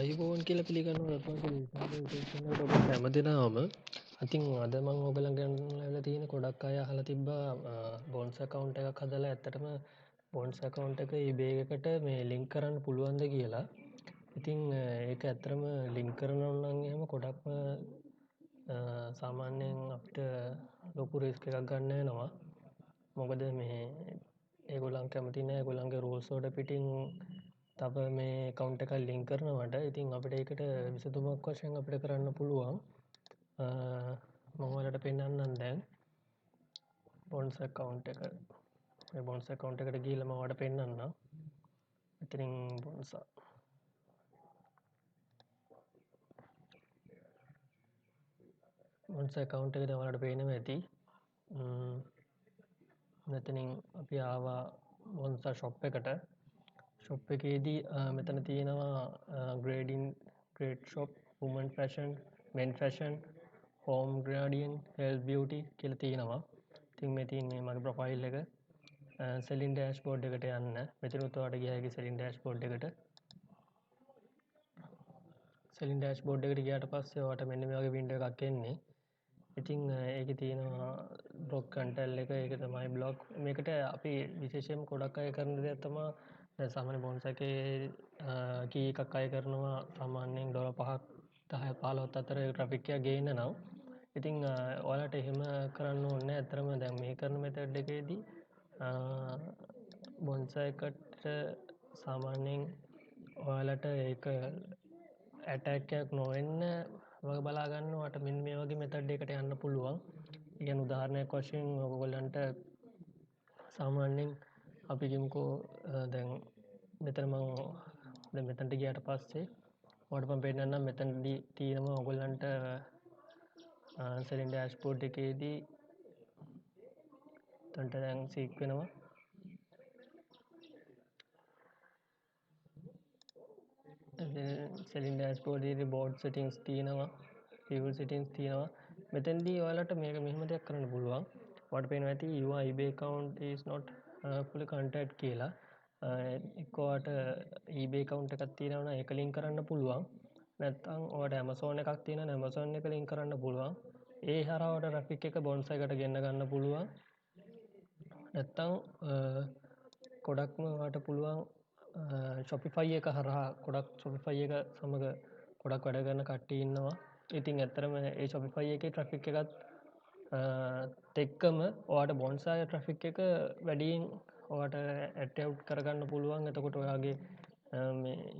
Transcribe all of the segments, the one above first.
අයිබෝන් කියල පිළිගන්න ඔබ හැමදිනාවම ඉතින් අද මං ඔබලන් ගැන්නල තියෙන ගොඩක් අය හල තිබ්බා බොන්ස කවුන්ට එකක් හදලා ඇත්තටම බොන්ස් කවුන්ට එක ඉබේකට මේ ලිංක් කරන්න පුළුවන්ද කියලා. ඉතිං ඒක ඇත්තරම ලිංක් කරන ඔන්නන්ගේම ගොඩක්ම සාමාන්‍යයෙන් අපට ලොකු රිස්ක එකක් ගන්න නවා. මොකද මේ ඒගොලන් කැමතිනෑ ගොලන්ගේ රෝල්සෝඩ පිටිං තබ මේ කවුන්ට එකල් ලිංක් කරනවට ඉතින් අපිට ඒකට විසතුමක් වශයෙන් අපිට කරන්න පුළුවන්. මංවලට පෙන්න්නම් දැන් බොන්ස කවුන්ට එක බොන්ස කවුන්ට එකට ගීලම වට පෙන්න්න ඉතිරින් බොන්සා බොන්ස කවුන්ට එක දවලට පේනව ඇති. මෙතනින් අපි ආවා බොන්සා ශොප් එකට ශොප් එකේදී මෙතන තියෙනවා grading grade shop woman fashion මෙන් ෆැෂන් හෝම් ග්‍රඩියන් හෙල් බියටි කියල තියෙනවා. තින් මේ තියන්නේ මගේ ප්‍රොෆයිල් එක සෙලින් ඩෑශ් බෝඩ් එකට යන්න මෙතිනුත්වාට ගයාගේ සෙලින් ඩෑශ් බෝඩ් එකට සෙලින් ඩෑශ් බෝඩ් එකට ගයාට පස්සේ වට මෙන්න මේ වගේ වින්ඩ එකක් එන්නේ. ඉතිං ඒක තියෙනවා බ්ලොග් කන්ටැල් එක ඒක තමයි බ්ලොග් මේකට අපි විශේෂයෙන් ගොඩක් අය කරන දෙයක් තමා සාමාන්‍ය බොන්ස එකේ කී එකක් අය කරනවා සාමාන්‍යයෙන් $5 10 15 අතර ට්‍රැෆික්කයක් ගේන්න නම් ඉතිං ඔයාලට එහෙම කරන්න ඕන්න ඇතරම දැන් මේ කරන මෙතඩ් එකේදී බොන්ස එකට සාමාන්‍යයෙන් ඔයාලට ඒක ඇටැක්කයක් නොවෙන්න වග බලාගන්න වට මෙන් මේ වගේ මෙතඩ් එකට යන්න පුළුවන්. ඉගැන උදාහරණයක් වශයෙන් ඔගොල්ලන්ට සාමාන්‍යෙන් අපි ගිමුකෝ දැන් මෙතන මං මෙතැන්ට ගයාට පස්සේ වටපම් පෙන්න්නම් මෙතැන්ඩි තියෙනම ඔගොල්ලන්ට සෙලින් ඩෑස්්පෝඩ් එකේදී තොන්ට දැන් සීක් වෙනවා සෙලින් ඩෑස්පෝඩ් බෝඩ් සිටිංස් තියෙනවා ියවල් සිටින්ස් තියෙනවා මෙතැන්දී ඔයාලට මේක මෙහම දෙයක් කරන්න පුළුවන් වට පෙන් ඇති eBay account is not fully contact කියලා එක්කෝට eBay account එකක් තියෙනවන එක ලින් කරන්න පුළුවන් නැත්තං ඕට ඇමසෝන එකක් තියෙන ඇමසෝන් එක ලින් කරන්න පුළුවන් ඒ හරවට රැෆික් එක බොන්ස එකට ගන්න ගන්න පුළුවන් නැත්තං කොඩක්ම වාට පුළුවන් ශොපිෆයි එක හරහා කොඩක් ශොපිෆයි එක සමඟ ගොඩක් වැඩ ගන්න කට්ටි ඉන්නවා. ඉතින් ඇත්තරම ඒ ශොපිෆයි එක ට්‍රෆික් එකත් තෙක්කම ඕට බොන්සාය ට්‍රෆික් එක වැඩියෙන් ඕට ඇටව් කරගන්න පුළුවන් එතකොට ඔයාගේ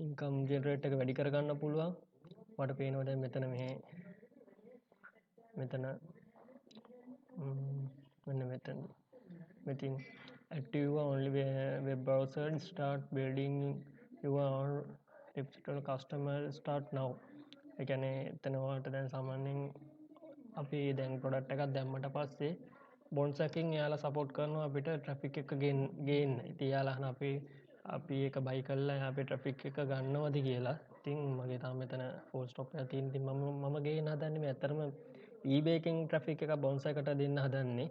ඉන්කම් ජෙනරේට් එක වැඩි කරගන්න පුළුවන් වට පේනෝද මෙතන මෙතන මෙන්න මෙතන මෙතින් active only web browser start building your digital customer start now එකන එතනවාට දැන් සාමාන්‍යෙන් අපි දැන් පොඩට් එකක් දැම්මට පස්සේ බොන්සකින් යාලා සපෝට් කරනවා අපිට ට්‍රෆික් එක ගේන්න ඉති යාලාහන අපි ඒක බයි කල්ලා අප ට්‍රෆික් එක ගන්නවද කියලා තින් මගේ තාම මෙතන ෆෝස්ටොප් ඇතින්ති මගේ හදන්නම ඇතරම ඊබේකින් ට්‍රෆික් එක බොන්ස එකට දෙන්න හදන්නේ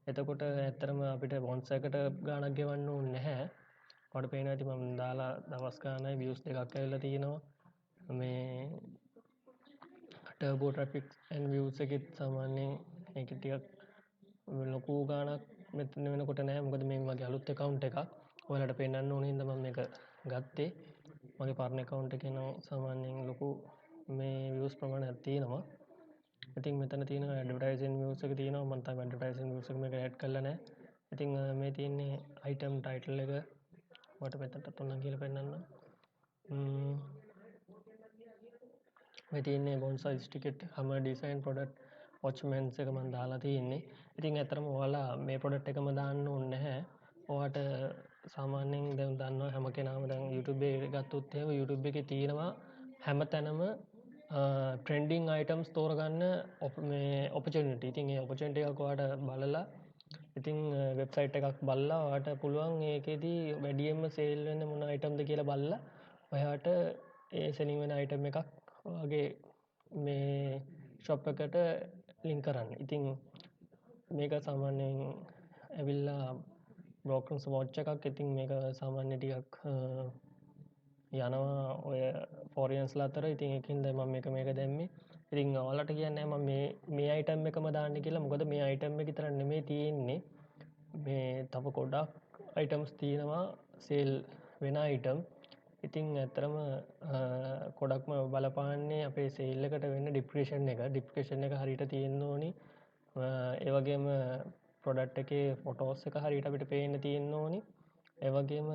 එතකොට ඇත්තරම අපිට බොන්සකට ගානක් ගෙවන්න නැහැ පොඩ පේන ඇති මම දාලා දවස්කානයි වියස් දෙකක් ඇල්ල තියෙනවා මේ ටර්බෝ ට්‍රෆික් ඇන් වියස් එකත් සාමාන්‍යයෙන් ඒකටියක් ලොකූ ගානක් මෙතන වෙනකොට නෑ මොකද මේ වගේ අලුත්ත කවුන්් එකක් ඔලට පෙන්න්න ඕනහිද ම එක ගත්තේ මගේ පරණ කවුන්ට එකන සාමාන්‍යයෙන් ලොකු මේ වියස් ප්‍රමාණ ඇත්තියෙනවා ඉතින් මෙතන තින ඩටයිසන් වියසක තියන මන්ත ඩටයිසන් වියසක එක ඇඩ් කලන ඉතින් මේ තියන්නේ අයිටම් ටයිටල් එක මට මෙතට තුන්න කියල පෙන්න්න තියන්නේ බොන්සා ස්ටිකෙට් හම ඩිසයින් පොඩට් ඔච්මන්ස් එක මන් දාලා තියෙන්නේ ඉතින් ඇතරම ඔයාලා මේ පොඩට් එකම දාන්න ඕන්න හැ ඕට සාමාන්‍යෙන් දැම් දන්න හැම කෙනම දැන් YouTube ගත්තුත්තේ YouTube එක තියෙනවා හැම තැනම ට්‍රෙන්ඩිං අයිටම්ස් තෝරගන්න ඔපචනට ඉතින් ඔපචන්ට එකක්වාට බලලා ඉතිං වෙබ්සයිට් එකක් බල්ලා වාට පුළුවන් ඒකෙදී වැඩියම්ම සේල් වෙන්න මොන අයිටම්ද කියලා බල්ල ඔයාට ඒ සැනිවෙන අයිටම් එකක් වගේ මේ ශොප් එකට ලින් කරන්න ඉතිං මේක සාමාන්‍යයෙන් ඇවිල්ලා බ්‍රෝකන් සමෝච්ච එකක් ඉතින් මේක සාමාන්‍ය ටිකක් යනවා ඔය කොරියන්ස්ලා අතර. ඉතින් ඒකින්ද මම මේක දැම්මේ. ඉතින් ඔයාලට කියන්නේ මම මේ අයිටම් එකම දාන්න කියලා. මොකද මේ අයිටම් එක විතර නෙමෙයි තියෙන්නේ. මේ තව ගොඩක් අයිටම්ස් තියෙනවා සේල් වෙන අයිටම්. ඉතින් ඇත්තරම ගොඩක්ම බලපාන්නේ අපේ සේල් එකට වෙන්න ඩිප්‍රේෂන් එක හරියට තියෙන්න ඕනි. ඒ වගේම ප්‍රොඩක්ට් එකේ ෆොටෝස් එක හරියට අපිට පේන්න තියෙන්න ඕනි. ඒ වගේම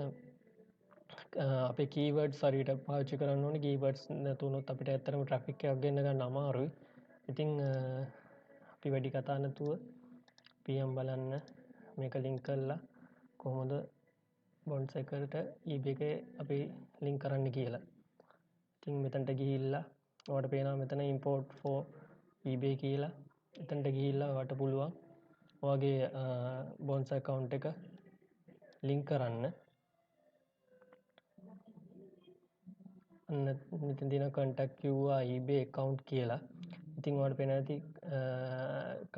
අපේ කීවර්ඩ්ස් හරියට පාවිච්චි කරන්න ඕනි. කීවර්ඩ්ස් නැතුනොත් අපිට ඇත්තටම ට්‍රැෆික් එකක් ගෙන්න ගන්න අමාරුයි. ඉතින් අපි වැඩි කතා නැතුව PM බලන්න මේක ලින්ක් කරලා කොහොමද බොන්ඩ්ස් එකට eBay එකේ අපි ලින්ක් කරන්න කියලා. ඉතින් මෙතනට ගිහිල්ලා ඔයාලට පේනවා මෙතන import for eBay කියලා. එතනට ගිහිල්ලා ඔයාලට පුළුවන් ඔයාගේ bonza account එක ලින්ක් කරන්න. මෙතන තියෙන contact your eBay account කියලා. ඉතින් ඔයාලට පේනවා ඇති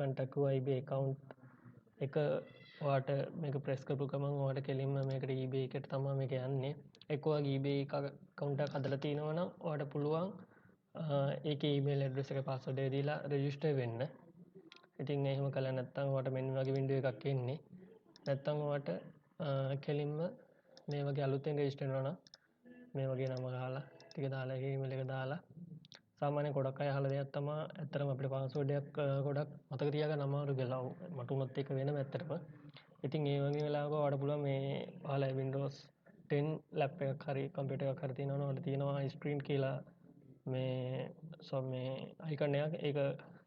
contact your eBay account එක ඔයාට මේක ප්‍රෙස් කරපු ගමන් ඔයාට කෙලින්ම මේකට eBay එකට තමයි මේක යන්නේ. එක්ක ඔයාගේ eBay account එකක් හදලා තියෙනවා නම් ඔයාට පුළුවන් ඒකේ email address එක password එක දීලා register වෙන්න. ඉතින් එහෙම කළා නැත්නම් ඔයාට මෙන්න වගේ window එකක් එන්නේ. නැත්නම් ඔයාට කෙලින්ම මේ වගේ අලුතෙන් register වෙනවා නම් මේ වගේ නම ගහලා ටික දාලා ඒකේ email එක දාලා සාමාන්‍යයෙන් ගොඩක් අය අහලා දෙයක් තමයි ඇත්තටම අපිට password එකක් ගොඩක් මතක තියාගන්න අමාරු කියලා. මට උනත් ඒක වෙනම ඇත්තටම. ඉතින් ඒ වගේ වෙලාවක ඔයාලට පුළුවන් මේ ඔයාලා Windows 10 ලැප් එකක් හරි කම්පියුටර් එකක් හරි තියෙනවා නම් ඔයාලට තියෙනවා screen කියලා මේ icon එකක්. ඒක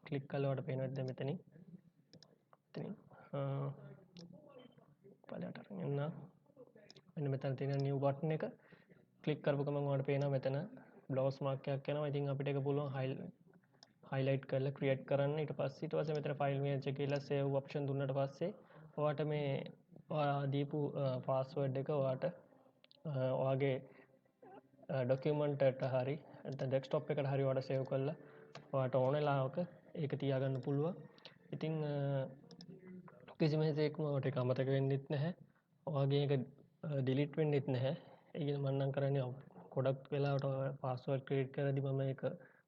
ක්ලික් කරලා ඔයාලට පේනවා දැන් මෙතනින්. පළයට අරන් එන්න. මෙන්න මෙතන තියෙන new button එක ක්ලික් කරපු ගමන් ඔයාලට පේනවා මෙතන browse mark එකක් එනවා. ඉතින් අපිට ඒක පුළුවන් highlight කරලා create කරන්න. ඊට පස්සේ මෙතන file manager කියලා save option දුන්නට පස්සේ ඔයාට මේ ඔයා දීපු password එක ඔයාට ඔයාගේ document එකට හරි නැත්නම් desktop එකට හරි ඔයාට save කරලා ඔයාට ඕන වෙලාවක ඒක තියාගන්න පුළුවන්. ඉතින් කිසිම හේතුවකින් ඔයාට ඒක අමතක වෙන්නෙත් නැහැ. ඔයාගේ ඒක delete වෙන්නෙත් නැහැ. ඒ කියන්නේ මම නම් කරන්නේ ගොඩක් වෙලාවට password create කරද්දි මම ඒක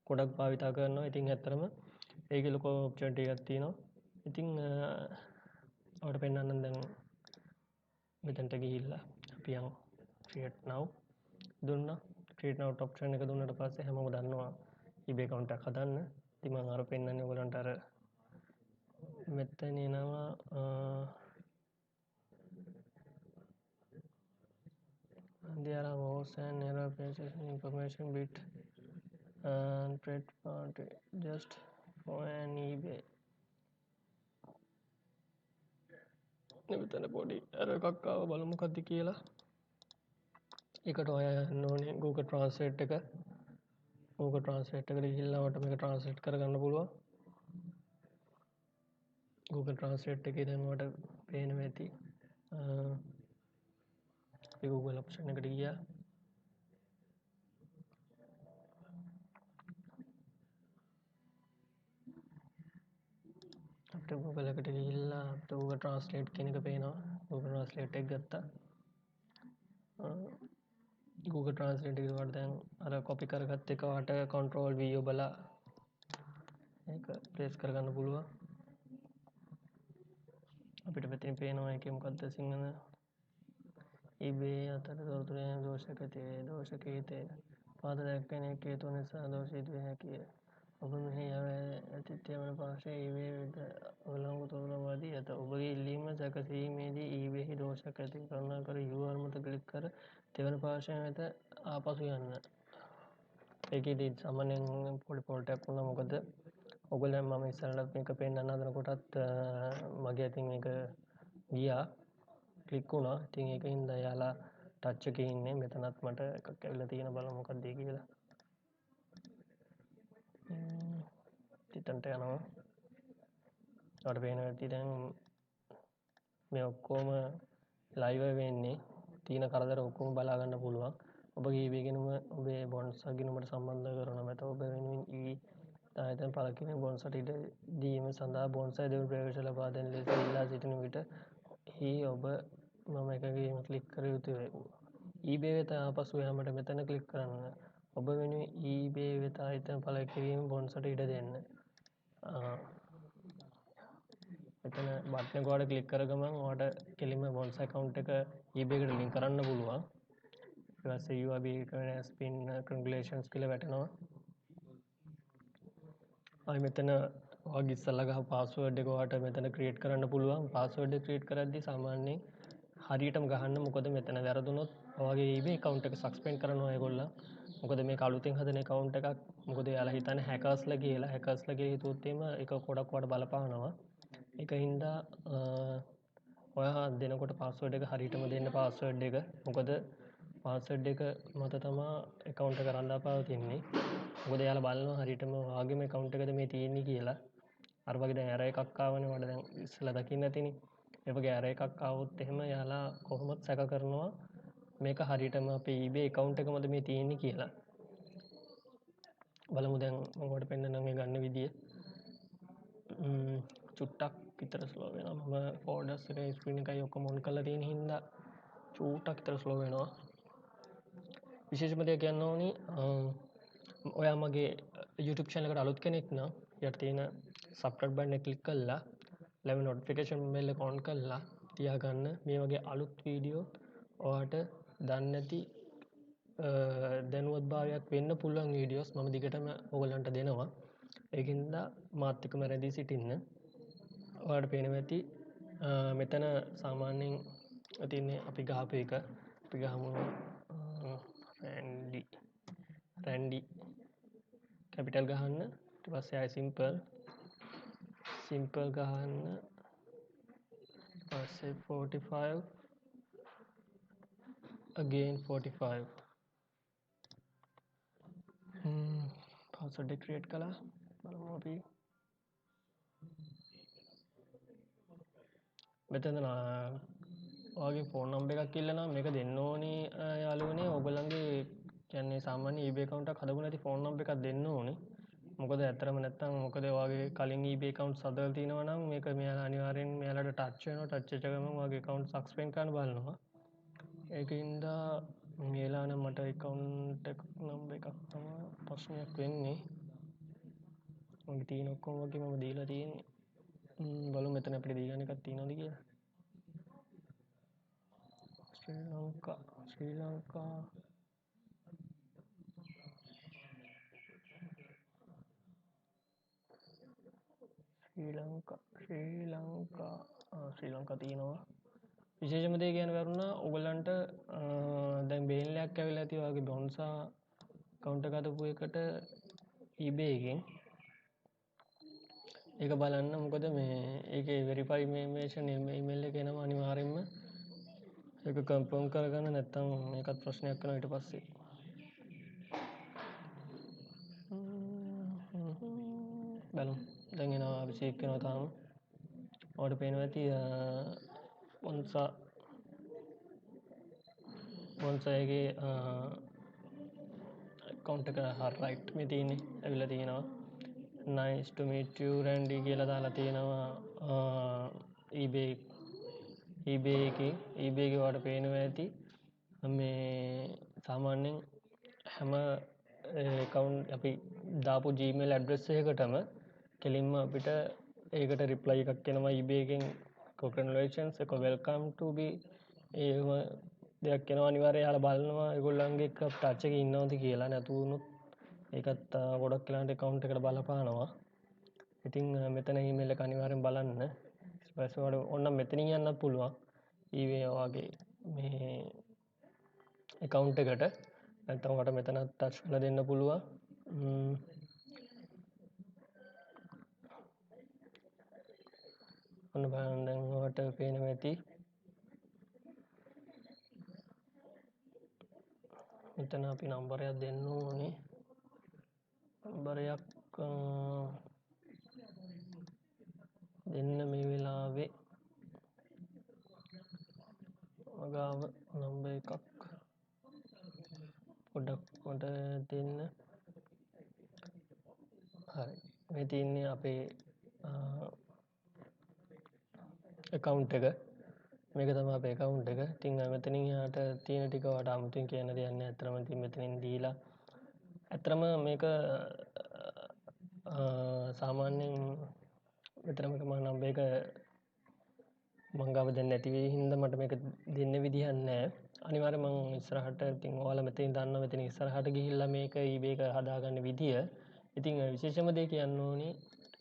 ගොඩක් භාවිතා කරනවා. ඉතින් ඇත්තටම ඒකේ ලොකු opportunity එකක් තියෙනවා. ඉතින් ඔයාලට පෙන්නන්නම් දැන් මෙතනට ගිහිල්ලා අපි යමු create now දුන්නා. create now option එක දුන්නට පස්සේ හැමෝම දන්නවා eBay account එකක් හදන්න. ඉතින් මම අර පෙන්නන්නේ ඔයගලන්ට අර මෙතන එනවා there are most and error pages information bit and third party just for an eBay. මෙතන පොඩි error එකක් ආව බලමු මොකක්ද කියලා. ඒකට ඔය යන්න ඕනේ Google Translate එක. Google Translate එකට ගිහිල්ලා ඔයාලට මේක translate කරගන්න පුළුවන්. Google Translate එකේ දැන් ඔයාලට පේනවා ඇති. ඒ Google option එකට ගියා. අපිට Google එකට ගිහිල්ලා අපිට Google Translate කියන එක පේනවා. Google Translate එක ගත්තා. Google Translate එක වලට දැන් අර copy කරගත්ත එක වට control V ඔබලා ඒක paste කරගන්න පුළුවන්. අපිට මෙතන පේනවා ඒකේ මොකද්ද සිංහල eBay අතර තොරතුරු දෝෂකීතේ පාද දැක්වෙන හේතු නිසා දෝෂ සිදුවිය හැකිය. ඔබ මෙහි ඇති තේමන පාර්ශ්වයේ eBay වෙත අවලංගු තොරතුරු වදී ඇත. ඔබගේ ඉල්ලීම සැකසීමේදී eBay දෝෂයක් ඇති කරුණාකර URL මත ක්ලික් කර තෙවන පාර්ශ්වය වෙත ආපසු යන්න. ඒකෙදි සාමාන්‍යයෙන් පොඩි ෆෝල්ට් එකක් වුණා. මොකද ඔයගොල්ලන් මම ඉස්සරහට මේක පෙන්නන්න හදනකොටත් මගේ අතින් මේක ගියා ක්ලික් වුණා. ඉතින් ඒකින්ද යාලා ටච් එකේ ඉන්නේ. මෙතනත් මට එකක් ඇවිල්ලා තියෙන බලමු මොකක්ද කියලා. එතනට යනවා. ඔයාලට පේනවා ඇති දැන් මේ ඔක්කොම live වෙන්නේ. තියෙන කරදර ඔක්කොම බලා ගන්න පුළුවන්. ඔබගේ eBay ගිණුම ඔබේ bonza ගිණුමට සම්බන්ධ කරන මත ඔබ වෙනුවෙන් ආයතන පළකින bonza ඉඩ දීම සඳහා bonza දෙවි ප්‍රවේශ ලබා දෙන ලෙස ඉල්ලා සිටින විට ඔබ මම එකගේ ක්ලික් කර යුතුයි. eBay වෙත ආපසු යාමට මෙතන ක්ලික් කරන්න. ඔබ වෙනුවෙන් eBay වෙත item පළ කිරීම බොන්සට ඉඩ දෙන්න. මෙතන බට්න ගොඩ ක්ලික් කර ගමන් ඔයාලට කෙලින්ම bonza account එක eBay එකට link කරන්න පුළුවන්. ඊට පස්සේ you are being spin congratulations කියලා වැටෙනවා. ආයි මෙතන ඔයාගේ ඉස්සල්ලා ගහ password එක ඔයාලට මෙතන create කරන්න පුළුවන්. password එක create කරද්දී සාමාන්‍යයෙන් හරියටම ගහන්න. මොකද මෙතන වැරදුනොත් ඔයාගේ eBay account එක suspend කරනවා ඒගොල්ලෝ. මොකද මේක අලුතෙන් හදන account එකක්. මොකද එයාලා හිතන්නේ hackers ලා කියලා. hackers ලා කියලා හිතුවොත් එහෙම ඒක ගොඩක් ඔයාලට බලපානවා. ඒක හින්දා ඔයා දෙනකොට password එක හරියටම දෙන්න password එක. මොකද password එක මත තමා account එක රඳා පවතින්නේ. මොකද එයාලා බලනවා හරියටම ඔයාගේම account එකද මේ තියෙන්නේ කියලා. අර වගේ දැන් error එකක් ආවනේ ඔයාලා දැන් ඉස්සෙල්ලා දකින්න ඇතිනේ. ඒ වගේ error එකක් ආවොත් එහෙම එයාලා කොහොමද සැක කරනවා මේක හරියටම අපේ eBay account එකමද මේ තියෙන්නේ කියලා. බලමු දැන් මම ඔයාලට පෙන්නන්නම් මේ ගන්න විදිය. චුට්ටක් විතර ස්ලෝ වෙනවා. මම ෆෝල්ඩර්ස් එකේ ස්ක්‍රීන් එකයි ඔක්කොම ඔන් කරලා තියෙන හින්දා චුට්ටක් විතර ස්ලෝ වෙනවා. විශේෂම දෙයක් කියන්න ඕනි ඔයා මගේ YouTube channel එකට අලුත් කෙනෙක් නම් යට තියෙන subscribe button එක click කරලා live notification bell එක on කරලා තියාගන්න. මේ වගේ අලුත් වීඩියෝ ඔයාට දන්නේ නැති දැනුවත් භාවයක් වෙන්න පුළුවන් වීඩියෝස් මම දිගටම ඔයගලන්ට දෙනවා. ඒකින්ද මාත් එක්කම රැඳී සිටින්න. ඔයාලට පේනවා ඇති මෙතන සාමාන්‍යයෙන් තියෙන්නේ අපි ගහපු එක. අපි ගහමු රැන්ඩි කැපිටල් ගහන්න. ඊට පස්සේ ආයි සිම්පල් ගහන්න. පස්සේ 45 again 45 password එක create කළා. බලමු අපි මෙතන ඔයාගේ ෆෝන් නම්බර් එකක් ඉල්ලනවා. මේක දෙන්න ඕනේ යාළුවනේ. ඔයගොල්ලන්ගේ කියන්නේ සාමාන්‍ය eBay account එකක් හදපු නැති ෆෝන් නම්බර් එකක් දෙන්න ඕනේ. මොකද ඇත්තටම නැත්තම් මොකද ඔයාගේ කලින් eBay account හදලා තියෙනවා නම් මේක මෙයාලා අනිවාර්යෙන් මෙයාලට ටච් වෙනවා. ටච් වෙච්ච ගමන් ඔයාගේ account suspend කරන්න බලනවා. ඒකින්ද මෙයාලා නම් මට account එක නම්බර් එකක් තමයි ප්‍රශ්නයක් වෙන්නේ. මගේ තියෙන ඔක්කොම වගේ මම දීලා තියෙන්නේ. බලමු මෙතන අපිට දී ගන්න එකක් තියෙනවද කියලා. ශ්‍රී ලංකා ශ්‍රී ලංකා තියෙනවා. විශේෂම දේ කියන්න වැරුණා ඔයගලන්ට දැන් බේන්ලයක් ඇවිල්ලා ඇති ඔයාගේ bonza account එක හදපු එකට eBay එකෙන් ඒක බලන්න. මොකද මේ ඒකේ verify information email එක එනවා අනිවාර්යෙන්ම. ඒක කන්ෆර්ම් කරගන්න නැත්නම් මේකත් ප්‍රශ්නයක් වෙනවා ඊට පස්සේ. බලමු. දැන් එනවා අපි චෙක් කරනවා තාම. ඔයාලට පේනවා ඇති bonza එකේ account එක right මේ තියෙන්නේ ඇවිල්ලා තියෙනවා. nice to meet you Randy කියලා දාලා තියෙනවා eBay එකේ ඔයාලට පේනවා ඇති මේ සාමාන්‍යයෙන් හැම account අපි දාපු Gmail address එකකටම කෙලින්ම අපිට ඒකට reply එකක් එනවා eBay එකෙන් congratulations එක welcome to be ඒව දෙයක් එනවා. අනිවාර්යයෙන් එයාලා බලනවා ඒගොල්ලන්ගේ ටච් එකේ ඉන්නවද කියලා. නැතු වුණොත් ඒකත් ගොඩක් වෙලාවට account එකට බලපානවා. ඉතින් මෙතන email එක අනිවාර්යෙන් බලන්න. ඊට පස්සේ ඔයාලට ඕනනම් මෙතනින් යන්නත් පුළුවන්. eBay වගේ මේ account එකට. නැත්නම් ඔයාලට මෙතන ටච් කරලා දෙන්න පුළුවන්. ඔන්න බලන්න දැන් ඔයාලට පේනවා ඇති. මෙතන අපි නම්බරයක් දෙන්න ඕනේ. නම්බරයක් දෙන්න මේ වෙලාවේ මගාව නම්බර් එකක් පොඩ්ඩක් මට දෙන්න. හරි. මේ තියෙන්නේ අපේ account එක. මේක තමයි අපේ account එක. ඉතින් මෙතනින් යාට තියෙන ටික ඔයාලට අමුතුවෙන් කියන්න දෙයක් නැහැ. අතරම ඉතින් මෙතනින් දීලා ඇත්තරම මේක සාමාන්‍යයෙන් මෙතරමක මනම් මේක මංගාව දෙන්න ඇතිවේ හින්ද මට මේක දෙන්න විදිහක් නැහැ. අනිවාර්යෙන් මං ඉස්සරහට ඉතින් ඔයාලා මෙතනින් දන්නවා මෙතන ඉස්සරහට ගිහිල්ලා මේක eBay එක හදාගන්න විදිය. ඉතින් විශේෂම දේ කියන්න ඕනි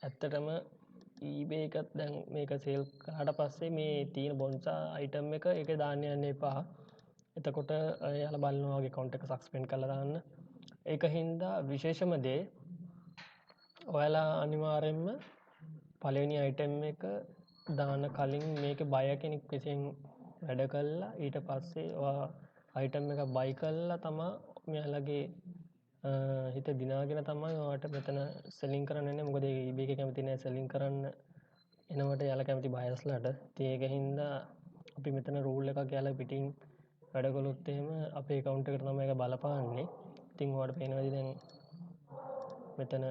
ඇත්තටම eBay එකත් දැන් මේක සේල් කරාට පස්සේ මේ තියෙන බොන්සා අයිටම් එක ඒකේ දාන්න යන්න එපා. එතකොට එයාලා බලනවා වගේ account එක සස්පෙන්ඩ් කරලා දාන්න. ඒක හින්දා විශේෂම දේ ඔයාලා අනිවාර්යෙන්ම පළවෙනි අයිටම් එක දාන්න කලින් මේක බය කෙනෙක් විසින් වැඩ කළා ඊට පස්සේ ඔයා අයිටම් එක බයි කළා තමා මෙයාලගේ හිත දිනාගෙන තමයි ඔයාට මෙතන සෙලින් කරන්න එන්නේ. මොකද eBay එකේ කැමති නැහැ සෙලින් කරන්න එනවට යාලා කැමති බයර්ස්ලාට. ඉතින් ඒක හින්දා අපි මෙතන රූල් එකක් යාලා පිටින් වැඩ කළොත් එහෙම අපේ account එකට තමයි ඒක බලපාන්නේ. ඉතින් ඔයාලට පේනවාද දැන් මෙතන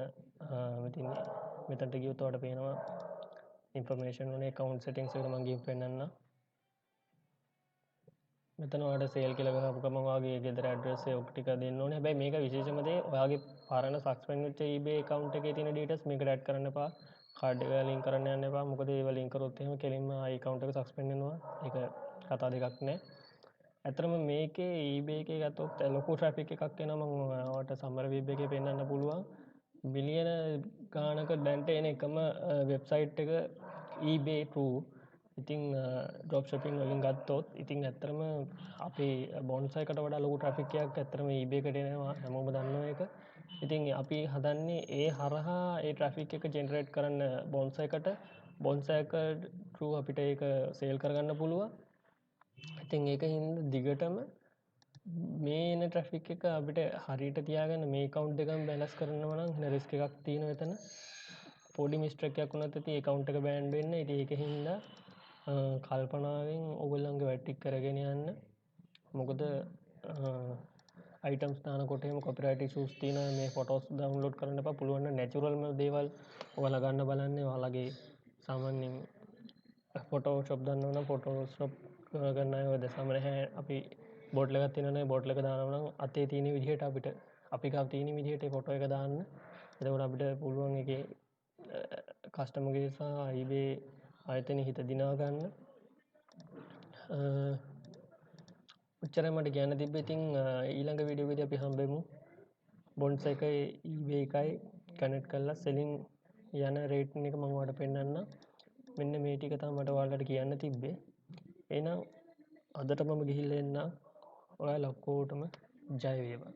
මෙතනට ගියොත් ඔයාලට පේනවා information වනේ account settings එකට මම ගිහින් පෙන්නන්නම්. මෙතන ඔයාලට sale කියලා ගහපු ගමන් ඔයාගේ ගෙදර address එක ටික දෙන්න ඕනේ. හැබැයි මේක විශේෂම දේ ඔයාගේ පරණ suspend වෙච්ච eBay account එකේ තියෙන details මේකට add කරන්න එපා. card එක link කරන්න යන්න එපා. මොකද ඒව link කරොත් එහෙම කෙලින්ම ආයි account එක suspend වෙනවා. ඒක කතා දෙකක් නෑ. ඇත්තටම මේකේ eBay එකේ ගත්තොත් ලොකු traffic එකක් එනවා. මම ඔයාලට summary web එකේ පෙන්නන්න පුළුවන්. මිලියන ගානක දැන්ට එන එකම වෙබ්සයිට් එක eBay True. ඉතින් ඩ්‍රොප් shopping වලින් ගත්තොත් ඉතින් ඇත්තටම අපේ බොන්සා එකට වඩා ලොකු ට්‍රැෆික් එකක් ඇත්තටම eBay එකට එනවා හැමෝම දන්නවා ඒක. ඉතින් අපි හදන්නේ ඒ හරහා ඒ ට්‍රැෆික් එක ජෙනරේට් කරන්න බොන්සා එකට බොන්සා එක True අපිට ඒක සේල් කරගන්න පුළුවන්. ඉතින් ඒක හින්දා දිගටම මේ එන ට්‍රැෆික් එක අපිට හරියට තියාගන්න මේ account එකම බැලන්ස් කරනවා නම් එන රිස්ක් එකක් තියෙනවා එතන. පොඩි මිස්ටේක් එකක් වුණත් ඉතින් account එක බෑන් වෙන්න. ඉතින් ඒක හින්දා කල්පනාවෙන් ඔයගොල්ලන්ගේ වැඩ ටික කරගෙන යන්න. මොකද items දානකොට එහෙම copyright issues තියෙනවා. මේ photos download කරන්න එපා. පුළුවන් නම් natural දේවල් ඔයාලා ගන්න බලන්න. ඔයාලගේ සාමාන්‍යයෙන් Photoshop දන්නව නම් Photoshop ගන්න අය ඔය දැසම නැහැ. අපි බෝටල් එකක් තියෙනවනේ බෝටල් එක දානවා නම් අතේ තියෙන විදිහට අපිට අපි ගාව තියෙන විදිහට ඒ ෆොටෝ එක දාන්න. එතකොට අපිට පුළුවන් ඒකේ කස්ටමර්ගේ සහ eBay ආයතනයේ හිත දිනා ගන්න. ඔච්චරයි මට කියන්න තිබ්බේ. ඉතින් ඊළඟ වීඩියෝ එකේදී අපි හම්බෙමු. බොන්ඩ්ස් එකයි eBay එකයි කනෙක්ට් කරලා සෙලින් යන රේට් එක මම ඔයාලට පෙන්නන්නම්. මෙන්න මේ ටික තමයි මට ඔයාලට කියන්න තිබ්බේ. එහෙනම් අදට මම ගිහිල්ලා එන්නම්. ඔයාලා ඔක්කොටම ජය වේවා.